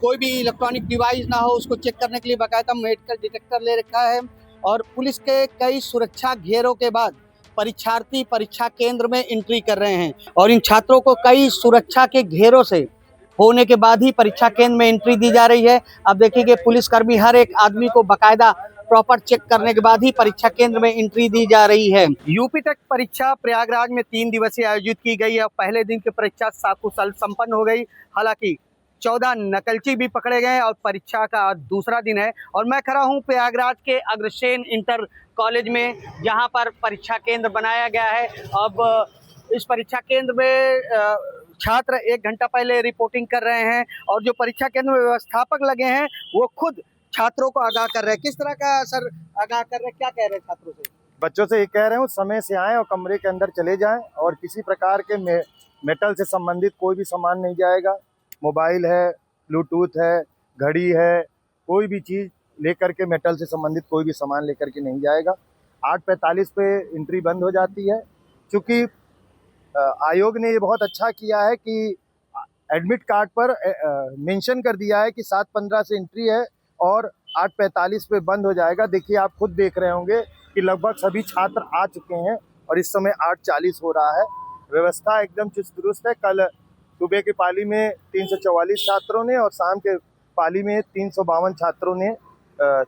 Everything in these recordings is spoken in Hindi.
कोई भी इलेक्ट्रॉनिक डिवाइस ना हो उसको चेक करने के लिए बाकायदा मेडिकल डिटेक्टर ले रखा है। और पुलिस के कई सुरक्षा घेरों के बाद परीक्षार्थी परीक्षा केंद्र में एंट्री कर रहे हैं और इन छात्रों को कई सुरक्षा के घेरों से होने के बाद ही परीक्षा केंद्र में एंट्री दी जा रही है। अब देखिए पुलिसकर्मी हर एक आदमी को बाकायदा प्रॉपर चेक करने के बाद ही परीक्षा केंद्र में एंट्री दी जा रही है। यूपी टेक परीक्षा प्रयागराज में 3 दिवसीय आयोजित की गई है। पहले दिन की परीक्षा सकुशल संपन्न हो गई। हालांकि 14 नकलची भी पकड़े गए और परीक्षा का दूसरा दिन है और मैं खड़ा हूं प्रयागराज के अग्रसेन इंटर कॉलेज में, जहां पर परीक्षा केंद्र बनाया गया है। अब इस परीक्षा केंद्र में छात्र 1 घंटा पहले रिपोर्टिंग कर रहे हैं और जो परीक्षा केंद्र में व्यवस्थापक लगे हैं वो खुद छात्रों को आगाह कर रहे हैं। किस तरह का सर आगाह कर रहे हैं, क्या कह रहे हैं छात्रों से? बच्चों से ये कह रहे हूँ, समय से आएँ और कमरे के अंदर चले जाएं और किसी प्रकार के मेटल से संबंधित कोई भी सामान नहीं जाएगा। मोबाइल है, ब्लूटूथ है, घड़ी है, कोई भी चीज़ लेकर के मेटल से संबंधित कोई भी सामान लेकर के नहीं जाएगा। 8:45 पे एंट्री बंद हो जाती है। चूँकि आयोग ने ये बहुत अच्छा किया है कि एडमिट कार्ड पर मेंशन कर दिया है कि 7:15 से एंट्री है और 8:45 पे बंद हो जाएगा। देखिए, आप खुद देख रहे होंगे कि लगभग सभी छात्र आ चुके हैं और इस समय 8:40 हो रहा है। व्यवस्था एकदम चुस्त दुरुस्त है। कल सुबह की पाली में 344 छात्रों ने और शाम के पाली में 352 छात्रों ने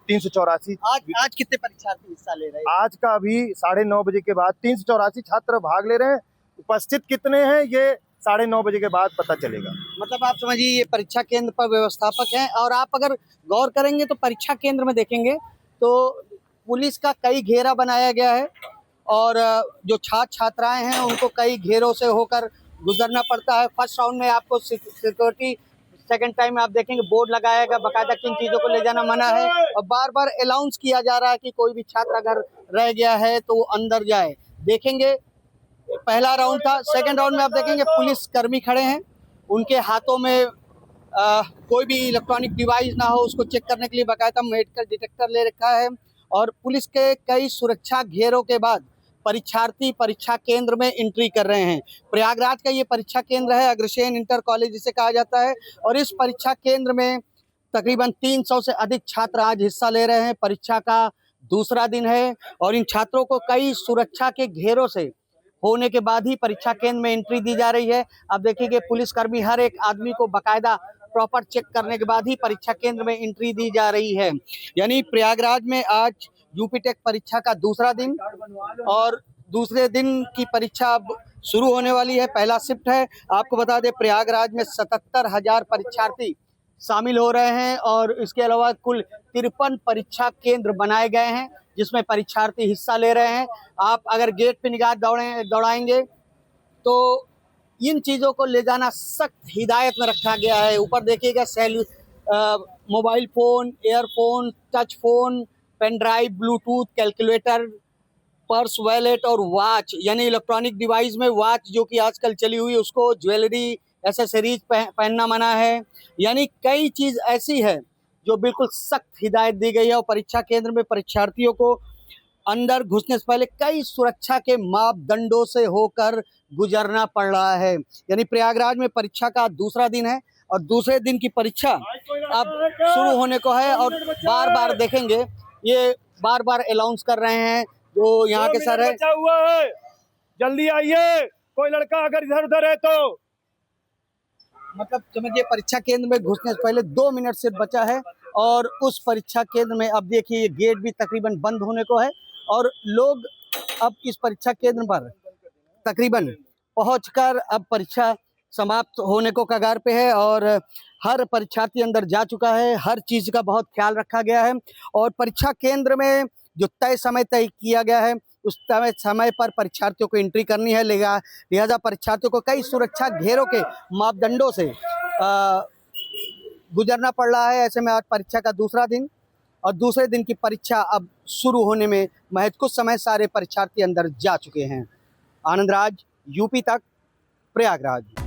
384। आज कितने परीक्षार्थी हिस्सा ले रहे हैं? आज का अभी 9:30 बजे के बाद 384 छात्र भाग ले रहे हैं। उपस्थित कितने हैं ये 9:30 बजे के बाद पता चलेगा। मतलब आप समझिए ये परीक्षा केंद्र पर व्यवस्थापक हैं और आप अगर गौर करेंगे तो परीक्षा केंद्र में देखेंगे तो पुलिस का कई घेरा बनाया गया है और जो छात्र छात्राएं हैं उनको कई घेरों से होकर गुजरना पड़ता है। फर्स्ट राउंड में आपको सिक्योरिटी, सेकंड टाइम में आप देखेंगे बोर्ड लगाया गया बाकायदा किन चीज़ों को ले जाना मना है और बार बार अनाउंस किया जा रहा है कि कोई भी छात्र अगर रह गया है तो वो अंदर जाए। देखेंगे पहला राउंड था, सेकंड राउंड में आप देखेंगे पुलिस कर्मी खड़े हैं, उनके हाथों में कोई भी इलेक्ट्रॉनिक डिवाइस ना हो उसको चेक करने के लिए बाकायदा मेडिकल डिटेक्टर ले रखा है। और पुलिस के कई सुरक्षा घेरों के बाद परीक्षार्थी परीक्षा केंद्र में एंट्री कर रहे हैं। प्रयागराज का ये परीक्षा केंद्र है, अग्रसेन इंटर कॉलेज जिसे कहा जाता है और इस परीक्षा केंद्र में तकरीबन 300 से अधिक छात्र आज हिस्सा ले रहे हैं। परीक्षा का दूसरा दिन है और इन छात्रों को कई सुरक्षा के घेरों से होने के बाद ही परीक्षा केंद्र में एंट्री दी जा रही है। अब देखिए पुलिसकर्मी हर एक आदमी को बाकायदा प्रॉपर चेक करने के बाद ही परीक्षा केंद्र में एंट्री दी जा रही है। यानी प्रयागराज में आज यूपी टेक परीक्षा का दूसरा दिन और दूसरे दिन की परीक्षा अब शुरू होने वाली है। पहला शिफ्ट है। आपको बता दें प्रयागराज में 77,000 परीक्षार्थी शामिल हो रहे हैं और इसके अलावा कुल 53 परीक्षा केंद्र बनाए गए हैं जिसमें परीक्षार्थी हिस्सा ले रहे हैं। आप अगर गेट पे निगाह दौड़ाएंगे तो इन चीज़ों को ले जाना सख्त हिदायत में रखा गया है। ऊपर देखिएगा mobile phone, earphone, touch phone, pen drive, bluetooth, calculator, purse, wallet और वॉच, यानी इलेक्ट्रॉनिक डिवाइस में वॉच जो कि आजकल चली हुई उसको, ज्वेलरी, एसेसरीज पहनना मना है। यानी कई चीज़ ऐसी है जो बिल्कुल सख्त हिदायत दी गई है और परीक्षा केंद्र में परीक्षार्थियों को अंदर घुसने से पहले कई सुरक्षा के मापदंडों से होकर गुजरना पड़ रहा है। यानी प्रयागराज में परीक्षा का दूसरा दिन है और दूसरे दिन की परीक्षा अब शुरू होने को है और बार बार देखेंगे ये बार बार अनाउंस कर रहे हैं जो यहाँ के सर है, हुआ है, जल्दी आइए, कोई लड़का अगर इधर उधर है तो। मतलब समझिए परीक्षा केंद्र में घुसने से पहले 2 मिनट सिर्फ बचा है और उस परीक्षा केंद्र में अब देखिए गेट भी तकरीबन बंद होने को है और लोग अब इस परीक्षा केंद्र पर तकरीबन पहुंचकर अब परीक्षा समाप्त होने को कगार पे है और हर परीक्षार्थी अंदर जा चुका है। हर चीज़ का बहुत ख्याल रखा गया है और परीक्षा केंद्र में जो समय तय किया गया है उस समय पर परीक्षार्थियों को एंट्री करनी है। लिहाजा परीक्षार्थियों को कई सुरक्षा घेरों के मापदंडों से गुजरना पड़ रहा है। ऐसे में आज परीक्षा का दूसरा दिन और दूसरे दिन की परीक्षा अब शुरू होने में महज कुछ समय सारे परीक्षार्थी अंदर जा चुके हैं। आनंद राज, यूपी तक, प्रयागराज।